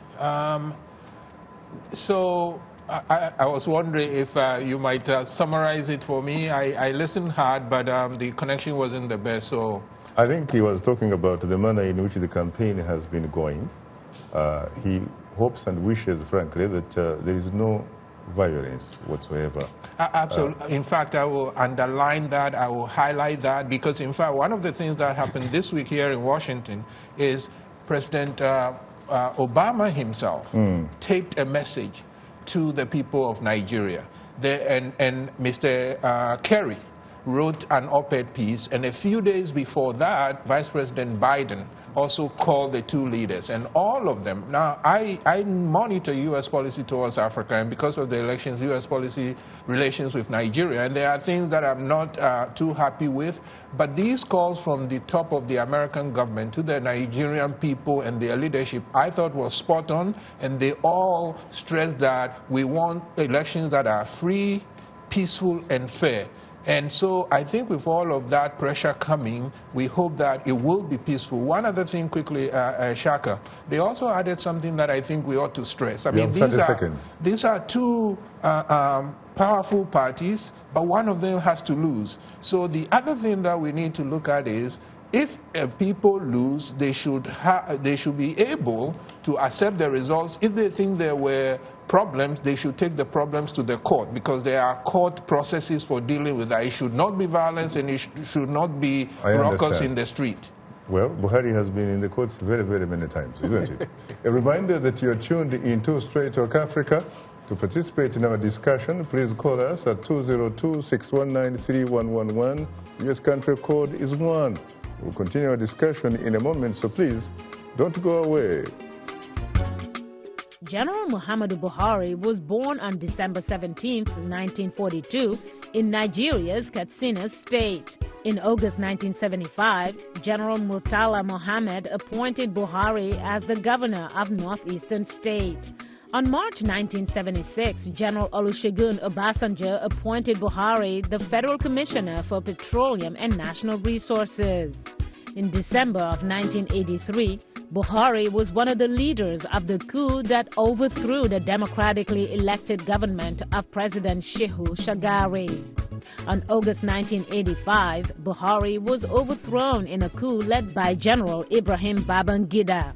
So I was wondering if you might summarize it for me. I listened hard, but the connection wasn't the best. So I think he was talking about the manner in which the campaign has been going. He hopes and wishes, frankly, that there is no violence whatsoever. Absolutely. In fact, I will underline that. I will highlight that because, in fact, one of the things that happened this week here in Washington is President Obama himself taped a message to the people of Nigeria. And Mr. Kerry wrote an op-ed piece, and a few days before that, Vice President Biden also called the two leaders, and all of them. Now, I monitor U.S. policy towards Africa, and because of the elections, U.S. policy relations with Nigeria, and there are things that I'm not too happy with, but these calls from the top of the American government to the Nigerian people and their leadership, I thought was spot on, and they all stressed that we want elections that are free, peaceful, and fair. And so I think with all of that pressure coming, we hope that it will be peaceful. One other thing quickly, Shaka, they also added something that I think we ought to stress. I mean, these are two powerful parties, but one of them has to lose. So the other thing that we need to look at is if people lose, they should be able to accept the results if they think there were problems, they should take the problems to the court, because there are court processes for dealing with that. It should not be violence, and it should not be ruckus in the street. Well, Buhari has been in the courts very, very many times, isn't it? A reminder that you're tuned into Straight Talk Africa. To participate in our discussion, please call us at 202-619-3111. US country code is 1. We'll continue our discussion in a moment, so please don't go away. General Muhammadu Buhari was born on December 17, 1942, in Nigeria's Katsina state. In August 1975, General Murtala Mohammed appointed Buhari as the governor of Northeastern State. On March 1976, General Olusegun Obasanjo appointed Buhari the Federal Commissioner for Petroleum and National Resources. In December of 1983, Buhari was one of the leaders of the coup that overthrew the democratically elected government of President Shehu Shagari. On August 1985, Buhari was overthrown in a coup led by General Ibrahim Babangida.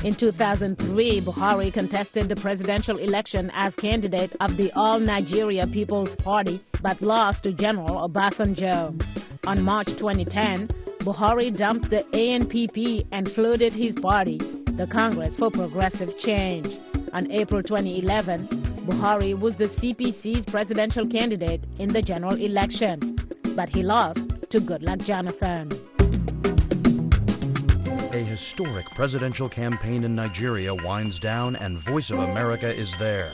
In 2003, Buhari contested the presidential election as candidate of the All Nigeria People's Party, but lost to General Obasanjo. On March 2010, Buhari dumped the ANPP and floated his party, the Congress for Progressive Change. On April 2011, Buhari was the CPC's presidential candidate in the general election, but he lost to Goodluck Johnathan. A historic presidential campaign in Nigeria winds down, and Voice of America is there.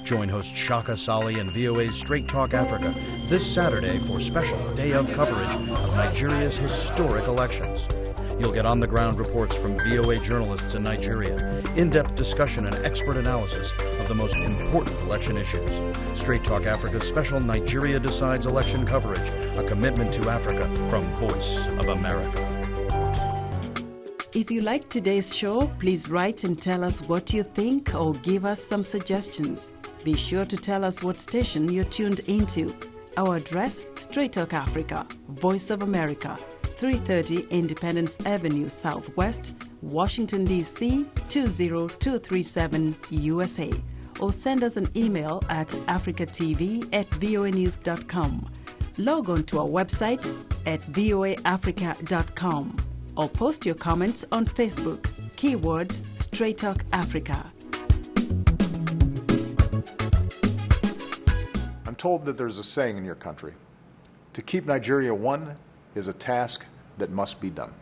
Join host Shaka Ssali and VOA's Straight Talk Africa this Saturday for special day of coverage of Nigeria's historic elections. You'll get on-the-ground reports from VOA journalists in Nigeria, in-depth discussion and expert analysis of the most important election issues. Straight Talk Africa's special Nigeria Decides election coverage, a commitment to Africa from Voice of America. If you like today's show, please write and tell us what you think or give us some suggestions. Be sure to tell us what station you're tuned into. Our address, Straight Talk Africa, Voice of America, 330 Independence Avenue Southwest, Washington, D.C. 20237 USA. Or send us an email at africatv@voanews.com. Log on to our website at voaafrica.com. Or post your comments on Facebook. Keywords Straight Talk Africa. I'm told that there's a saying in your country: to keep Nigeria one is a task that must be done.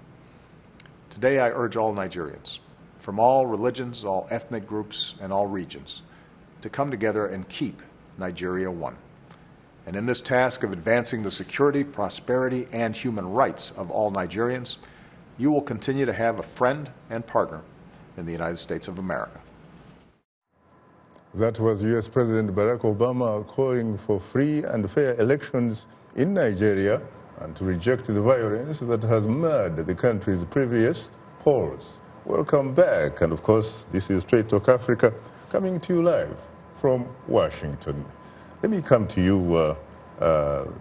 Today I urge all Nigerians, from all religions, all ethnic groups, and all regions, to come together and keep Nigeria one. And in this task of advancing the security, prosperity, and human rights of all Nigerians, you will continue to have a friend and partner in the United States of America. That was U.S. President Barack Obama calling for free and fair elections in Nigeria and to reject the violence that has marred the country's previous polls. Welcome back. And of course, this is Straight Talk Africa, coming to you live from Washington. Let me come to you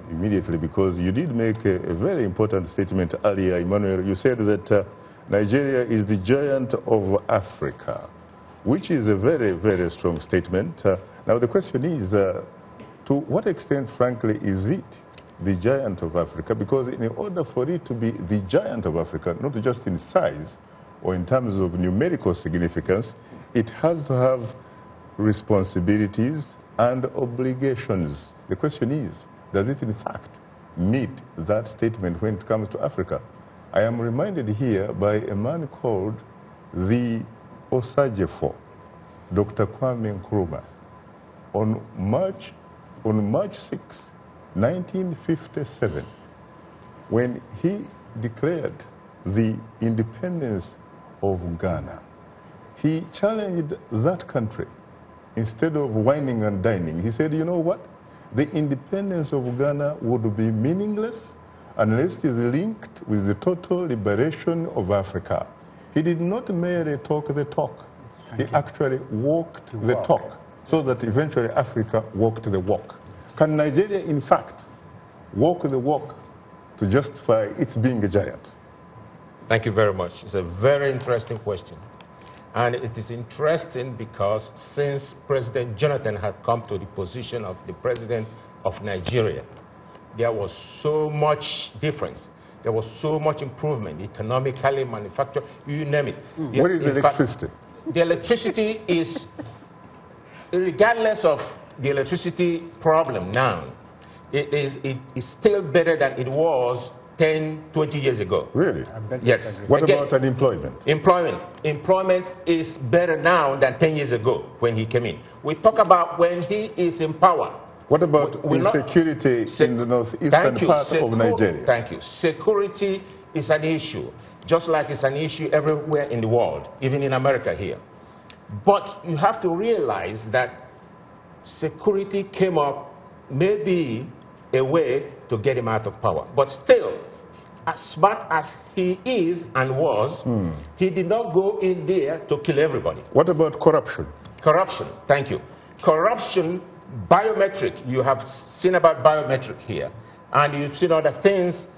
immediately, because you did make a very important statement earlier, Emmanuel. You said that Nigeria is the giant of Africa, which is a very, very strong statement. Now the question is, to what extent, frankly, is it the giant of Africa? Because in order for it to be the giant of Africa, not just in size or in terms of numerical significance, it has to have responsibilities and obligations. The question is, does it in fact meet that statement when it comes to Africa? I am reminded here by a man called the Osajefo, Dr. Kwame Nkrumah, on March 6, 1957, when he declared the independence of Ghana. He challenged that country. Instead of whining and dining, he said, you know what? The independence of Ghana would be meaningless unless it is linked with the total liberation of Africa. He did not merely talk the talk. He actually walked the talk, so that eventually Africa walked the walk. Can Nigeria, in fact, walk the walk to justify its being a giant? Thank you very much. It's a very interesting question. And it is interesting because since President Johnathan had come to the position of the president of Nigeria, there was so much difference. There was so much improvement, economically, manufacturing, you name it. What is electricity? The electricity is, regardless of the electricity problem now, it is still better than it was 10, 20 years ago. Really? Yes. What about unemployment? Employment is better now than 10 years ago when he came in. We talk about when he is in power. What about insecurity in the northeastern part of Nigeria? Thank you. Security is an issue, just like it's an issue everywhere in the world, even in America here. But you have to realize that security came up maybe a way to get him out of power. But still, as smart as he is and was, he did not go in there to kill everybody. What about corruption? Corruption, thank you. Corruption, biometric, you have seen about biometric here. And you've seen other things.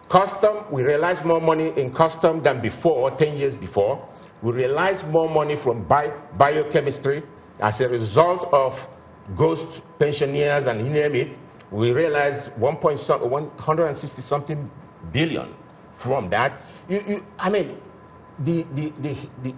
Custom, we realize more money in custom than before, 10 years before. We realize more money from biochemistry as a result of ghost pensioners and you name it. We realize 160 something billion from that. I mean, the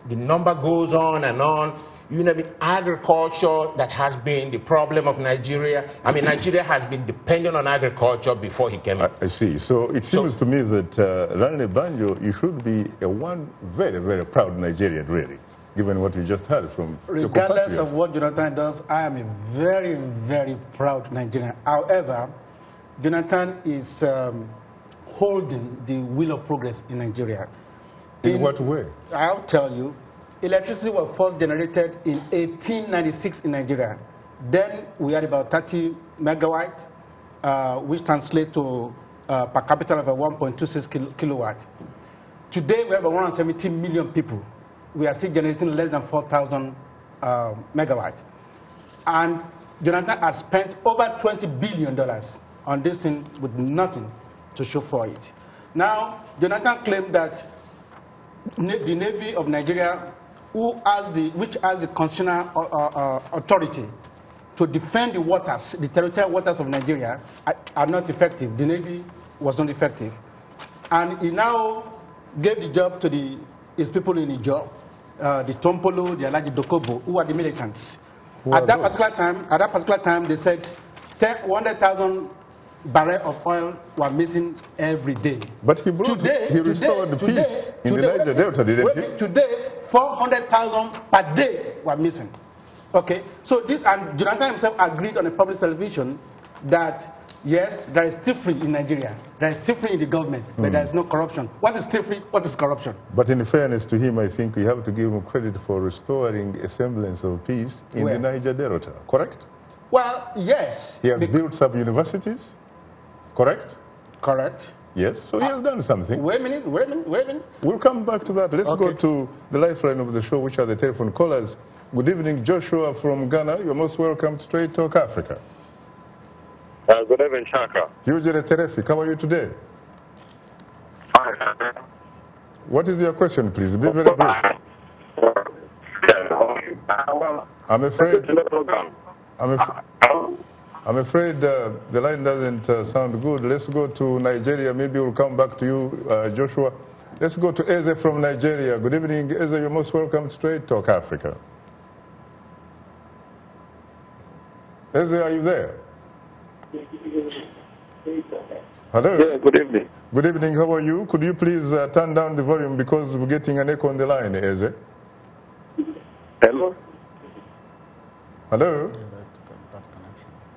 number goes on and on. You name it, agriculture that has been the problem of Nigeria. I mean, Nigeria has been dependent on agriculture before he came in. I see. So it seems to me that Lanre Banjo, you should be one very, very proud Nigerian, really, given what you just heard from regardless of what Johnathan does, I am a very, very proud Nigerian. However, Johnathan is holding the wheel of progress in Nigeria. In what way? I'll tell you. Electricity was first generated in 1896 in Nigeria. Then we had about 30 megawatt, which translates to per capita of 1.26 kilowatt. Today we have 170 million people. We are still generating less than 4,000 megawatt. And Johnathan has spent over $20 billion on this thing with nothing to show for it. Now, Johnathan claimed that the Navy of Nigeria, which has the constitutional authority to defend the waters, the territorial waters of Nigeria, are not effective. The Navy was not effective. And he now gave the job to his people in the job, the Tompolo, the Alaji Dokobo, who are the militants. At that particular time, they said 100,000 barrels of oil were missing every day. But he restored the peace in the Niger Delta, didn't he? Today, 400,000 per day were missing. Okay, so and Johnathan himself agreed on a public television that yes, there is still free in Nigeria. There is still free in the government, but there is no corruption. What is still free? What is corruption? But in fairness to him, I think we have to give him credit for restoring a semblance of peace in the Niger Delta, correct? Well, yes. He has built some universities, correct? Correct. Yes, so he has done something. Wait a minute. We'll come back to that. Let's go to the lifeline of the show, which are the telephone callers. Good evening, Joshua from Ghana. You're most welcome to Straight Talk Africa. Good evening, Shaka. Usually terrific. How are you today? Fine. What is your question, please? Be very brief. I'm afraid the line doesn't sound good. Let's go to Nigeria. Maybe we'll come back to you, Joshua. Let's go to Eze from Nigeria. Good evening, Eze. You're most welcome to Straight Talk Africa. Eze, are you there? Hello? Yeah, good evening. Good evening, how are you? Could you please turn down the volume because we're getting an echo on the line, Eze? Hello? Hello?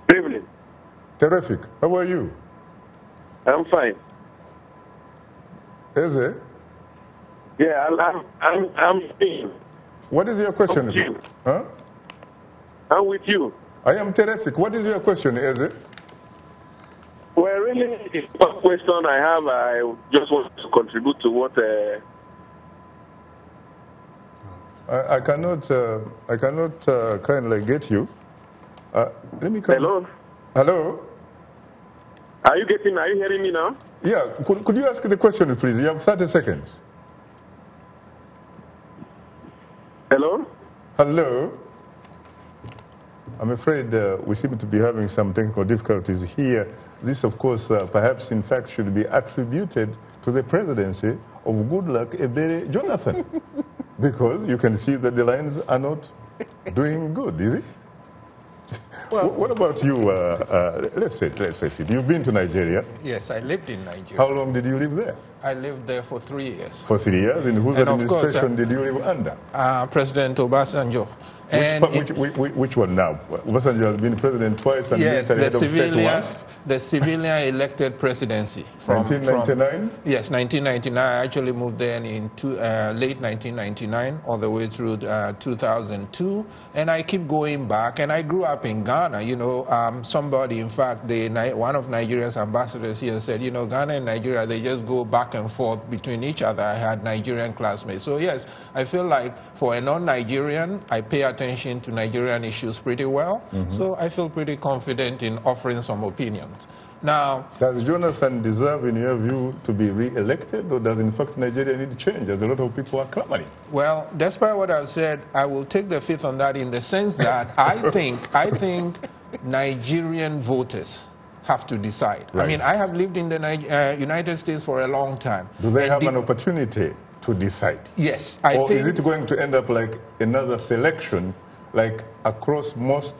Good evening. Terrific. How are you? I'm fine. Eze? Yeah, I'm fine. What is your question? Huh? I'm with you. I am terrific. What is your question, Eze? Well, really, it's one question I have. I just want to contribute to what... I cannot kindly get you. Let me come. Hello? Hello? Are you hearing me now? Yeah. Could you ask the question, please? You have 30 seconds. Hello? Hello. I'm afraid we seem to be having some technical difficulties here. This, of course, perhaps in fact should be attributed to the presidency of Goodluck Ebele Johnathan. Because you can see that the lines are not doing good, is it? Well, what about you? Let's face it, you've been to Nigeria. Yes, I lived in Nigeria. How long did you live there? I lived there for 3 years. For 3 years? In whose administration did you live under? President Obasanjo. Which one now? Obasanjo has been president twice and yes, military head of state once. The civilian elected presidency. From 1999? Yes, 1999. I actually moved there in late 1999 all the way through 2002. And I keep going back. And I grew up in Ghana. You know, somebody, in fact, one of Nigeria's ambassadors here said, you know, Ghana and Nigeria, they just go back and forth between each other. I had Nigerian classmates. So, yes, I feel like for a non-Nigerian, I pay attention to Nigerian issues pretty well. Mm-hmm. So I feel pretty confident in offering some opinions. Now, does Johnathan deserve, in your view, to be re-elected, or does in fact Nigeria need change, as a lot of people are clamoring? Well, despite what I've said, I will take the fifth on that in the sense that I think Nigerian voters have to decide. Right. I mean, I have lived in the United States for a long time. Do they have an opportunity to decide? Yes, or is it going to end up like another selection, like across most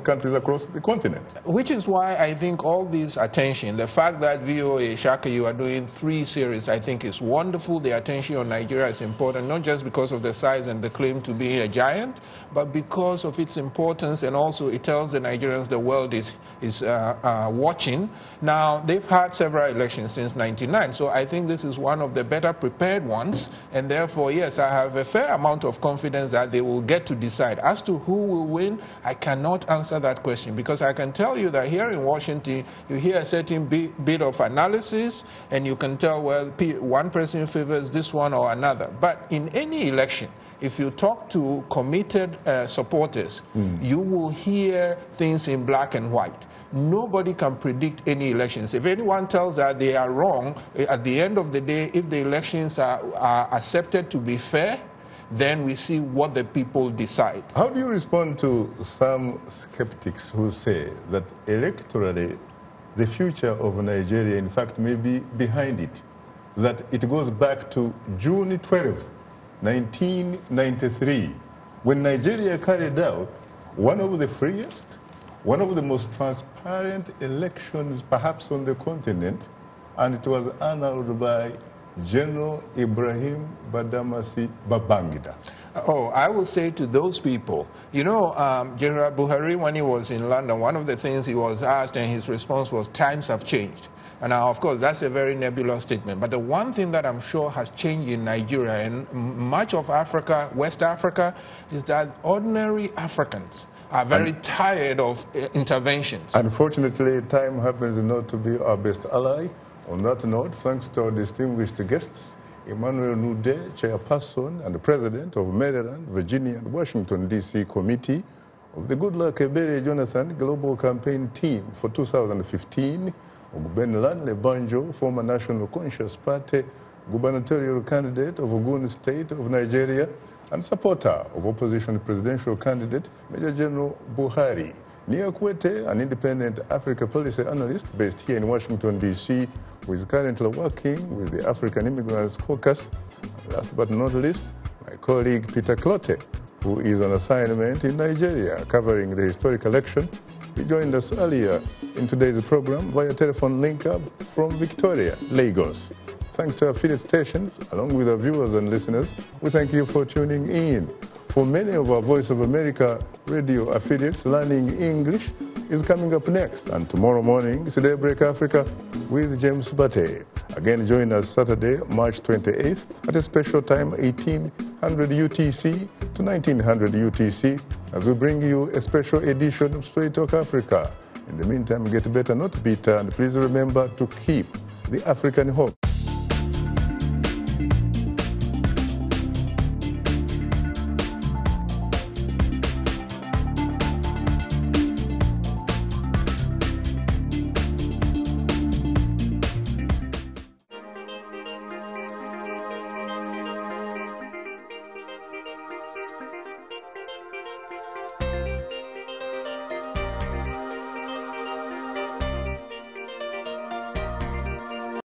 countries across the continent? Which is why I think all this attention, the fact that VOA Shaka, you are doing 3 series, I think is wonderful. The attention on Nigeria is important, not just because of the size and the claim to be a giant, but because of its importance, and also it tells the Nigerians the world is watching. Now, they've had several elections since '99, so I think this is one of the better prepared ones, and therefore, yes, I have a fair amount of confidence that they will get to decide. As to who will win, I cannot answer that question, because I can tell you that here in Washington, you hear a certain bit of analysis, and you can tell, well, one person favors this one or another. But in any election, if you talk to committed supporters, you will hear things in black and white. Nobody can predict any elections. If anyone tells that they are wrong, at the end of the day, if the elections are accepted to be fair, then we see what the people decide. How do you respond to some skeptics who say that electorally the future of Nigeria, in fact, may be behind it, that it goes back to June 12, 1993, when Nigeria carried out one of the freest, one of the most transparent elections perhaps on the continent, and it was annulled by General Ibrahim Badamasi Babangida. Oh, I will say to those people, you know, General Buhari, when he was in London, one of the things he was asked and his response was, times have changed. And now, of course, that's a very nebulous statement. But the one thing that I'm sure has changed in Nigeria and much of Africa, West Africa, is that ordinary Africans are very tired of interventions. Unfortunately, time happens not to be our best ally. On that note, thanks to our distinguished guests, Emmanuel Nwude, Chairperson and President of Maryland, Virginia, and Washington, D.C. Committee of the Goodluck Ebele Johnathan Global Campaign Team for 2015, Ogbeni Lanre Banjo, former National Conscious Party gubernatorial candidate of Ogun State of Nigeria and supporter of opposition presidential candidate Major General Buhari. Akuetteh, an independent Africa policy analyst based here in Washington, D.C., who is currently working with the African Immigrants Caucus. Last but not least, my colleague Peter Clottey, who is on assignment in Nigeria covering the historic election. He joined us earlier in today's program via telephone link-up from Victoria, Lagos. Thanks to our affiliate stations, along with our viewers and listeners, we thank you for tuning in. For many of our Voice of America radio affiliates, Learning English is coming up next. And tomorrow morning, it's Daybreak Africa with James Bate. Again, join us Saturday, March 28th at a special time, 1800 UTC to 1900 UTC, as we bring you a special edition of Straight Talk Africa. In the meantime, get better, not bitter, and please remember to keep the African hope.